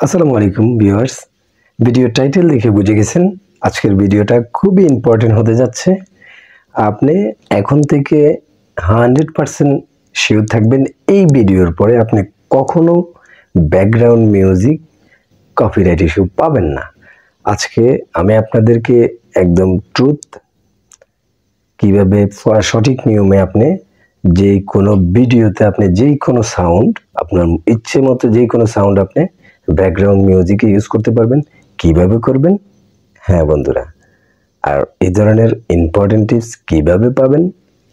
আসসালামু আলাইকুম viewers, video title দেখে বুঝে গেছেন আজকের ভিডিওটা খুবই ইম্পর্টেন্ট হতে যাচ্ছে। আপনি এখন থেকে 100% শিওর থাকবেন এই ভিডিওর পরে আপনি কখনো ব্যাকগ্রাউন্ড মিউজিক কপিরাইট ইস্যু পাবেন না। আজকে আমি আপনাদেরকে একদম ট্রুথ কিভাবে সঠিক নিয়মে আপনি যে কোনো ভিডিওতে আপনি যেই কোনো সাউন্ড আপনার ইচ্ছে মতো যেই কোনো সাউন্ড আপনি ব্যাকগ্রাউন্ড মিউজিকে ইউজ করতে পারবেন, কিভাবে করবেন। হ্যাঁ বন্ধুরা, আর এই ধরনের ইম্পর্টেন্ট টিপস কিভাবে পাবেন,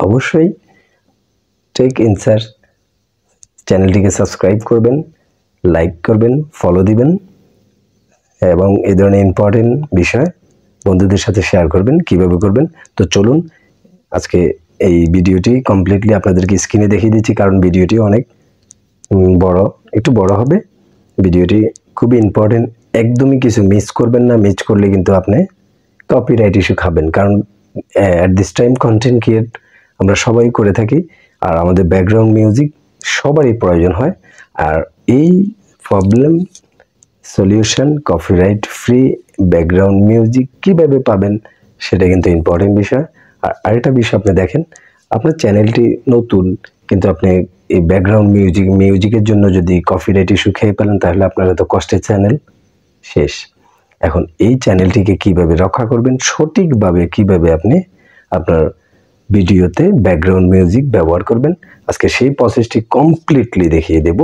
অবশ্যই টেক ইনসার চ্যানেলটিকে সাবস্ক্রাইব করবেন, লাইক করবেন, ফলো দিবেন এবং এই ধরনের ইম্পর্টেন্ট বিষয় বন্ধুদের সাথে শেয়ার করবেন। কিভাবে করবেন তো চলুন আজকে এই ভিডিওটি কমপ্লিটলি আপনাদেরকে স্ক্রিনে দেখিয়ে দিচ্ছি, কারণ ভিডিওটি অনেক একটু বড় হবে। ভিডিওটি খুবই ইম্পর্টেন্ট, একদমই কিছু মিস করবেন না। মিস করলে কিন্তু আপনি কপিরাইট ইস্যু খাবেন, কারণ at this time content create আমরা সবাই করে থাকি, আর আমাদের ব্যাকগ্রাউন্ড মিউজিক সবারই প্রয়োজন হয়। আর এই problem solution copyright free background music কীভাবে পাবেন সেটা কিন্তু ইম্পর্টেন্ট বিষয়। আর আরেকটা বিষয় আপনি দেখেন, আপনার চ্যানেলটি নতুন কিন্তু আপনি এই ব্যাকগ্রাউন্ড মিউজিকের জন্য যদি কপিরাইট ইস্যু খেয়ে পেলেন তাহলে আপনার তো কষ্টের চ্যানেল শেষ। এখন এই চ্যানেলটিকে কিভাবে রক্ষা করবেন, সঠিকভাবে কিভাবে আপনি আপনার ভিডিওতে ব্যাকগ্রাউন্ড মিউজিক ব্যবহার করবেন, আজকে সেই প্রসেসটি কমপ্লিটলি দেখিয়ে দেব।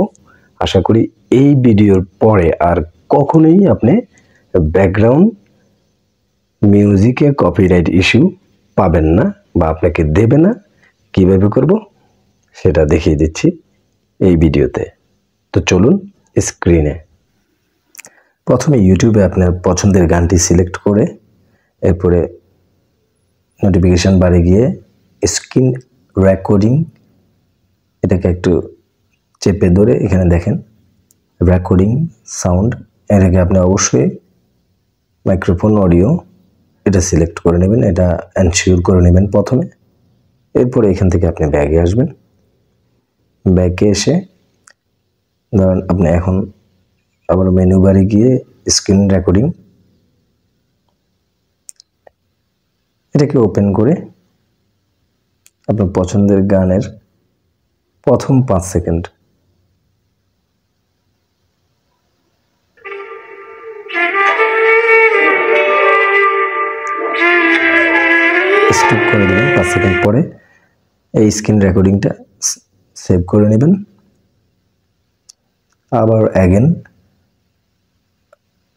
আশা করি এই ভিডিওর পরে আর কখনোই আপনি ব্যাকগ্রাউন্ড মিউজিকে কপিরাইট ইস্যু পাবেন না বা আপনাকে দেবে না। কিভাবে করব সেটা দেখিয়ে দিচ্ছি এই ভিডিওতে। তো চলুন স্ক্রিনে প্রথমে ইউটিউবে আপনার পছন্দের গানটি সিলেক্ট করে এরপরে নোটিফিকেশন বারে গিয়ে স্ক্রিন রেকর্ডিং এটাকে একটু চেপে ধরে এখানে দেখেন রেকর্ডিং সাউন্ড, এটাকে আপনি অবশ্যই মাইক্রোফোন অডিও এটা সিলেক্ট করে নেবেন, এটা এনশিওর করে নেবেন প্রথমে। এরপরে এখান থেকে আপনি ব্যাগে আসবেন, ব্যাগে এসে ধরেন আপনি এখন আবার মেনু বারে গিয়ে স্ক্রিন রেকর্ডিং এটাকে ওপেন করে আপনার পছন্দের গানের প্রথম 5 সেকেন্ড স্কিপ করে দেবেন। 5 সেকেন্ড পরে এই স্ক্রিন রেকর্ডিংটা সেভ করে নেবেন, আবার অ্যাগেন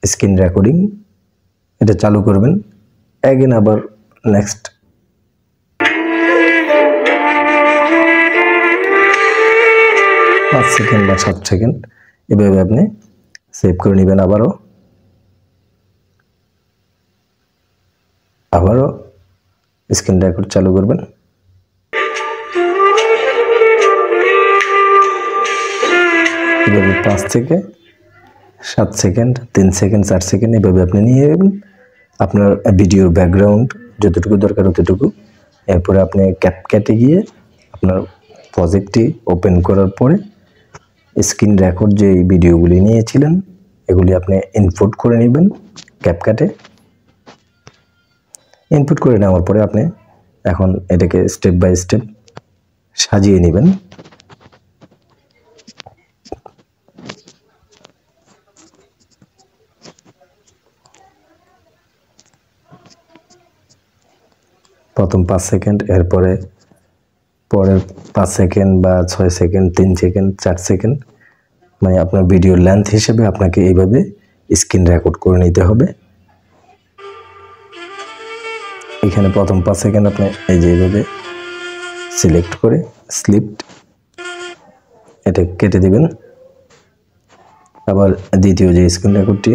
স্ক্রিন রেকর্ডিং এটা চালু করবেন, অ্যাগেন আবার নেক্সট 5 সেকেন্ড বা 7 সেকেন্ড এভাবে আপনি সেভ করে নেবেন। আবারও স্ক্রিন রেকর্ড চালু করবেন, এভাবে 5 থেকে 7 সেকেন্ড, 3 সেকেন্ড, 4 সেকেন্ড এভাবে আপনি নিয়ে যাবেন আপনার ভিডিওর ব্যাকগ্রাউন্ড যতটুকু দরকার ততটুকু। এরপরে আপনি ক্যাপকাটে গিয়ে আপনার প্রজেক্টটি ওপেন করার পরে স্ক্রিন রেকর্ড যে ভিডিওগুলি নিয়েছিলেন এগুলি আপনি ইনপুট করে নেবেন ক্যাপকাটে। ইনপুট করে নেওয়ার পরে আপনি এখন এটাকে স্টেপ বাই স্টেপ সাজিয়ে নেবেন। প্রথম 5 সেকেন্ড, এরপরে পরের 5 সেকেন্ড বা 6 সেকেন্ড, 3 সেকেন্ড, 4 সেকেন্ড, মানে আপনার ভিডিওর লেন্থ হিসেবে আপনাকে এইভাবে স্ক্রিন রেকর্ড করে নিতে হবে। এখানে প্রথম 5 সেকেন্ড আপনি এই যে এইভাবে সিলেক্ট করে স্লিপড এটা কেটে দিবেন। আবার দ্বিতীয় যে স্ক্রিন রেকর্ডটি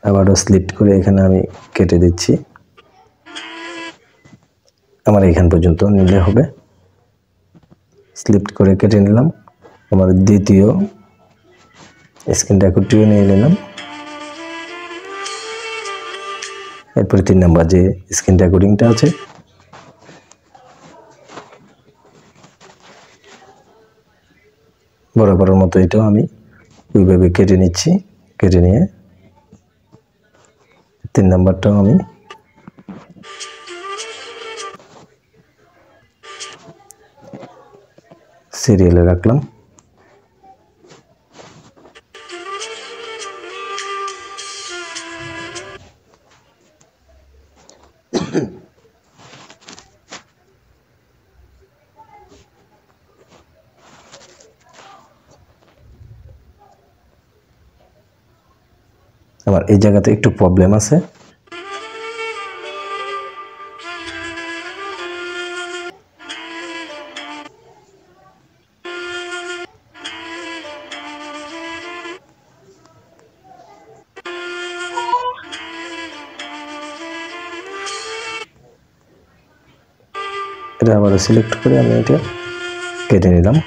আবারও স্লিপড করে এখানে আমি কেটে দিচ্ছি, আমার এখান পর্যন্ত নিলে হবে। স্লিপড করে কেটে নিলাম, আমার দ্বিতীয় স্ক্রিন রেকর্ডটিও নিয়ে নিলাম। এরপরে 3 নাম্বার যে স্ক্রিন রেকর্ডিংটা আছে বরাবরের মতো এটাও আমি ওইভাবে কেটে নিচ্ছি। কেটে নিয়ে 3 নাম্বারটাও আমি সিরিয়ালে রাখলাম। আমার এই জায়গাতে একটু প্রবলেম আছে। এটা আবার সিলেক্ট করে আমি এটা কেটে নিলাম।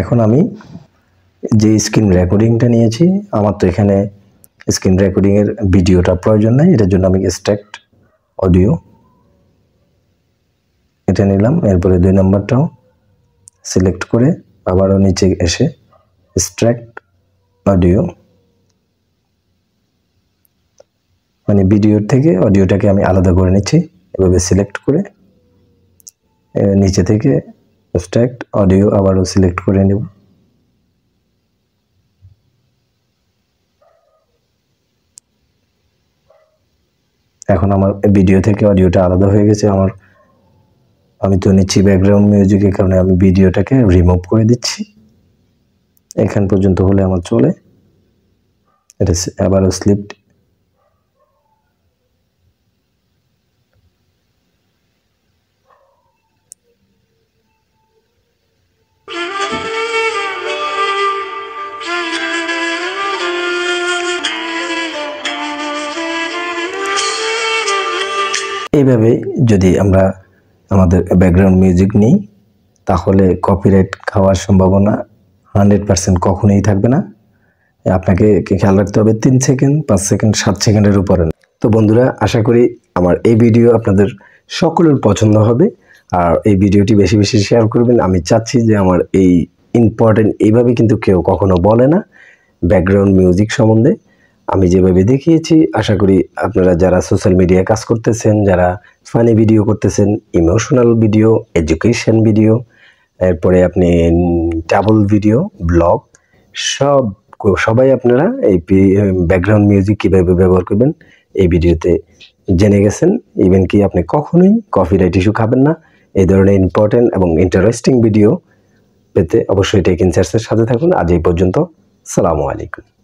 এখন আমি যে স্ক্রিন রেকর্ডিংটা নিয়েছি, আমার তো এখানে স্ক্রিন রেকর্ডিংয়ের ভিডিওটা প্রয়োজন নাই, এটার জন্য আমি এক্সট্রাক্ট অডিও এটা নিলাম। এরপরে 2 নাম্বারটাও সিলেক্ট করে আবারও নিচে এসে এক্সট্রাক্ট অডিও, মানে ভিডিওর থেকে অডিওটাকে আমি আলাদা করে নিচ্ছি। এভাবে সিলেক্ট করে নিচে থেকে এক্সট্রাক্ট অডিও আবারও সিলেক্ট করে নেব। এখন আমার ভিডিও থেকে অডিওটা আলাদা হয়ে গেছে। আমি তো নিচ্ছি ব্যাকগ্রাউন্ড মিউজিকের কারণে আমি ভিডিওটাকে রিমুভ করে দিচ্ছি। এখান পর্যন্ত হলে আমার চলে। এটা আবারও স্লিপ এইভাবে যদি আমরা আমাদের ব্যাকগ্রাউন্ড মিউজিক নিই তাহলে কপিরাইট খাওয়ার সম্ভাবনা 100% কখনোই থাকবে না। আপনাকে খেয়াল রাখতে হবে 3 সেকেন্ড, 5 সেকেন্ড, 7 সেকেন্ডের উপরে। তো বন্ধুরা, আশা করি আমার এই ভিডিও আপনাদের সকলের পছন্দ হবে। আর এই ভিডিওটি বেশি বেশি শেয়ার করবেন। আমি চাচ্ছি যে আমার এই ইম্পর্টেন্ট এইভাবে কিন্তু কেউ কখনো বলে না ব্যাকগ্রাউন্ড মিউজিক সম্বন্ধে। আমি যেভাবে দেখিয়েছি, আশা করি আপনারা যারা সোশ্যাল মিডিয়ায় কাজ করতেছেন, যারা ফানি ভিডিও করতেছেন, ইমোশনাল ভিডিও, এডুকেশন ভিডিও, এরপরে আপনি ট্রাভেল ভিডিও, ব্লগ, সবাই আপনারা এই ব্যাকগ্রাউন্ড মিউজিক কীভাবে ব্যবহার করবেন এই ভিডিওতে জেনে গেছেন। ইভেন কি আপনি কখনোই কপিরাইট ইস্যু খাবেন না। এই ধরনের ইম্পর্টেন্ট এবং ইন্টারেস্টিং ভিডিও পেতে অবশ্যই টেক ইনসাইটসের সাথে থাকুন। আজ এই পর্যন্ত। আসসালামু আলাইকুম।